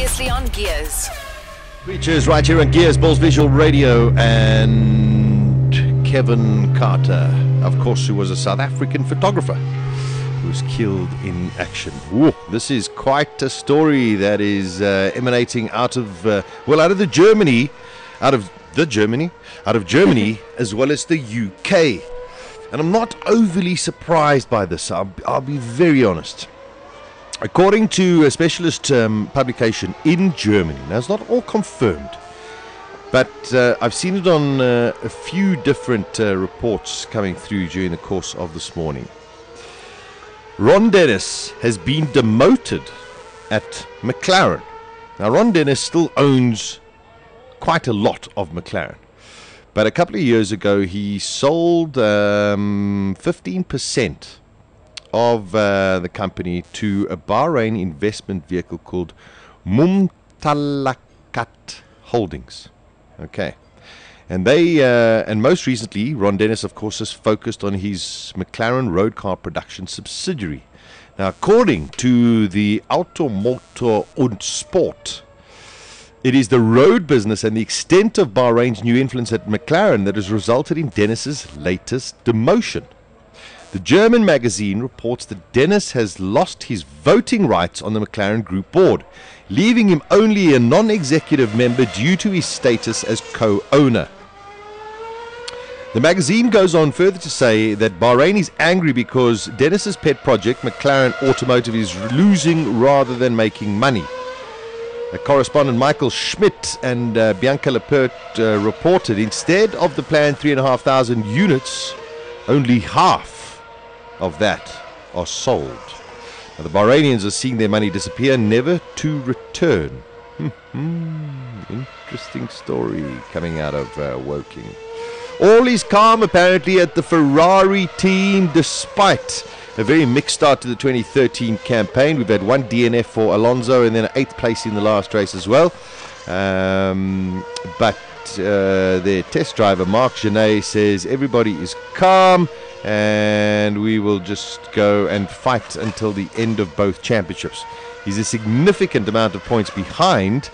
Previously on Gears. Creatures right here on Gears, Balls Visual Radio, and Kevin Carter, of course, who was a South African photographer who was killed in action. Whoa, this is quite a story that is emanating out of Germany, as well as the UK. And I'm not overly surprised by this. I'll be very honest. According to a specialist publication in Germany, now it's not all confirmed, but I've seen it on a few different reports coming through during the course of this morning. Ron Dennis has been demoted at McLaren. Now, Ron Dennis still owns quite a lot of McLaren, but a couple of years ago he sold 15% of the company to a Bahrain investment vehicle called Mumtalakat Holdings. Okay. And and most recently, Ron Dennis, of course, has focused on his McLaren road car production subsidiary. Now, according to the Automotor und Sport, it is the road business and the extent of Bahrain's new influence at McLaren that has resulted in Dennis's latest demotion. The German magazine reports that Dennis has lost his voting rights on the McLaren Group board, leaving him only a non-executive member due to his status as co-owner. The magazine goes on further to say that Bahrain is angry because Dennis's pet project, McLaren Automotive, is losing rather than making money. Correspondent Michael Schmidt and Bianca Lepert reported instead of the planned 3,500 units, only half of that are sold. Now, the Bahrainians are seeing their money disappear, never to return. Interesting story coming out of Woking. All is calm apparently at the Ferrari team despite a very mixed start to the 2013 campaign. We've had one DNF for Alonso and then an 8th place in the last race as well. But their test driver Marc Genet says everybody is calm and we will just go and fight until the end of both championships. He's a significant amount of points behind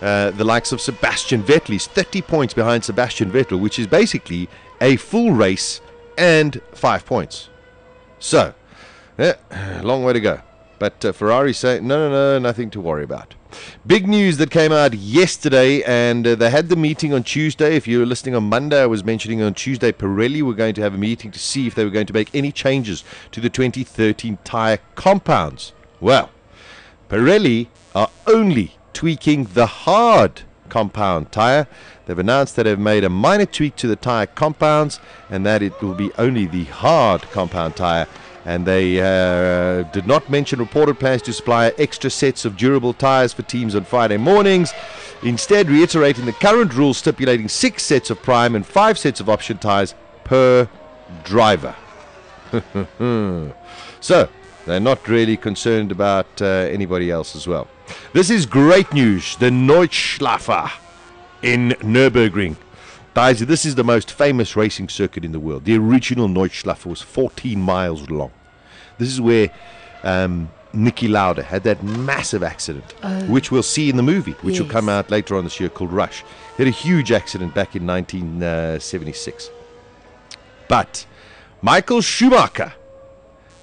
the likes of Sebastian Vettel. He's 30 points behind Sebastian Vettel, which is basically a full race and 5 points. So, long way to go. But Ferrari say, no, nothing to worry about. Big news that came out yesterday, and they had the meeting on Tuesday. If you were listening on Monday, I was mentioning on Tuesday, Pirelli were going to have a meeting to see if they were going to make any changes to the 2013 tyre compounds. Well, Pirelli are only tweaking the hard compound tyre. They've announced that they've made a minor tweak to the tyre compounds and that it will be only the hard compound tyre. And they did not mention reported plans to supply extra sets of durable tyres for teams on Friday mornings, instead reiterating the current rules stipulating 6 sets of prime and 5 sets of option tyres per driver. So, they're not really concerned about anybody else as well. This is great news. The Nordschleife in Nürburgring. Guys, this is the most famous racing circuit in the world. The original Nordschleife was 14 miles long. This is where Niki Lauda had that massive accident, which we'll see in the movie, which will come out later on this year, called Rush. He had a huge accident back in 1976. But Michael Schumacher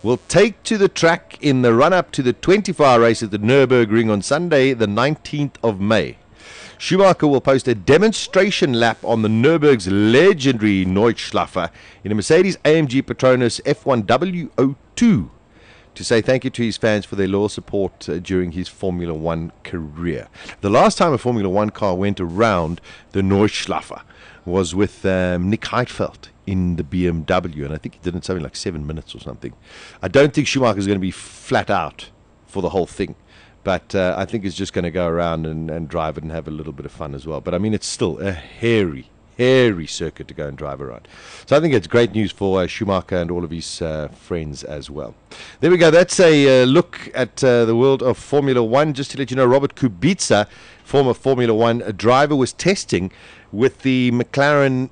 will take to the track in the run-up to the 24-hour race at the Nürburgring on Sunday, the 19th of May. Schumacher will post a demonstration lap on the Nürburgring's legendary Nordschleife in a Mercedes-AMG Petronas F1 W02 to say thank you to his fans for their loyal support during his Formula One career. The last time a Formula One car went around the Nordschleife was with Nick Heidfeld in the BMW, and I think he did it in something like 7 minutes or something. I don't think Schumacher's going to be flat out for the whole thing. But I think he's just going to go around and drive it and have a little bit of fun as well. But I mean, it's still a hairy circuit to go and drive around. So I think it's great news for Schumacher and all of his friends as well. There we go. That's a look at the world of Formula One. Just to let you know, Robert Kubica, former Formula One driver, was testing with the McLaren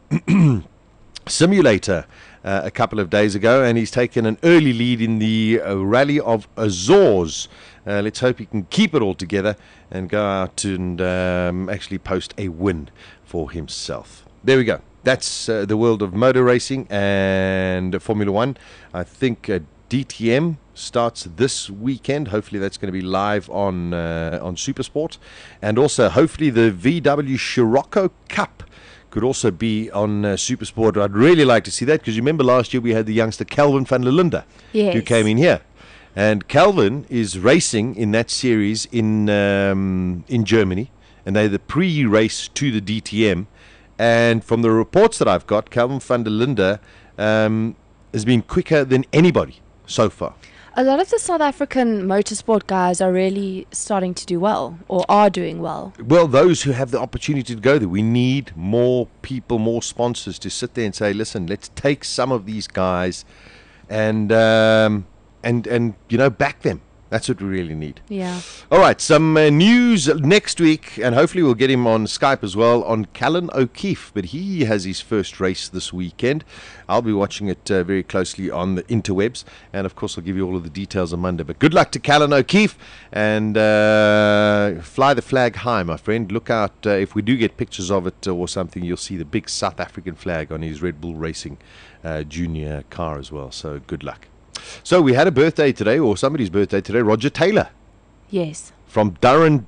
simulator a couple of days ago, and he's taken an early lead in the Rally of Azores. Let's hope he can keep it all together and go out and actually post a win for himself. There we go. That's the world of motor racing and Formula One. I think DTM starts this weekend. Hopefully that's going to be live on Supersport, and also hopefully the VW Scirocco Cup could also be on Supersport. I'd really like to see that, because you remember last year we had the youngster Calvin van der Linde, who came in here, and Calvin is racing in that series in Germany, and they're the pre-race to the DTM. And from the reports that I've got, Calvin van der Linde has been quicker than anybody so far. A lot of the South African motorsport guys are really starting to do well, or are doing well. Well, those who have the opportunity to go there, we need more people, more sponsors to sit there and say, listen, let's take some of these guys and back them. That's what we really need. Yeah. All right, some news next week, and hopefully we'll get him on Skype as well, on Callan O'Keefe. But he has his first race this weekend. I'll be watching it very closely on the interwebs, and of course I'll give you all of the details on Monday. But good luck to Callan O'Keefe, and fly the flag high, my friend. Look out, if we do get pictures of it or something, you'll see the big South African flag on his Red Bull Racing junior car as well. So good luck. So we had a birthday today, or somebody's birthday today, Roger Taylor. Yes. From Durran.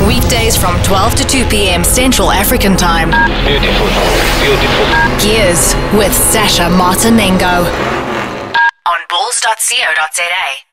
Weekdays from 12 to 2 p.m. Central African Time. Beautiful, beautiful. Gears with Sasha Martinengo on bulls.co.za.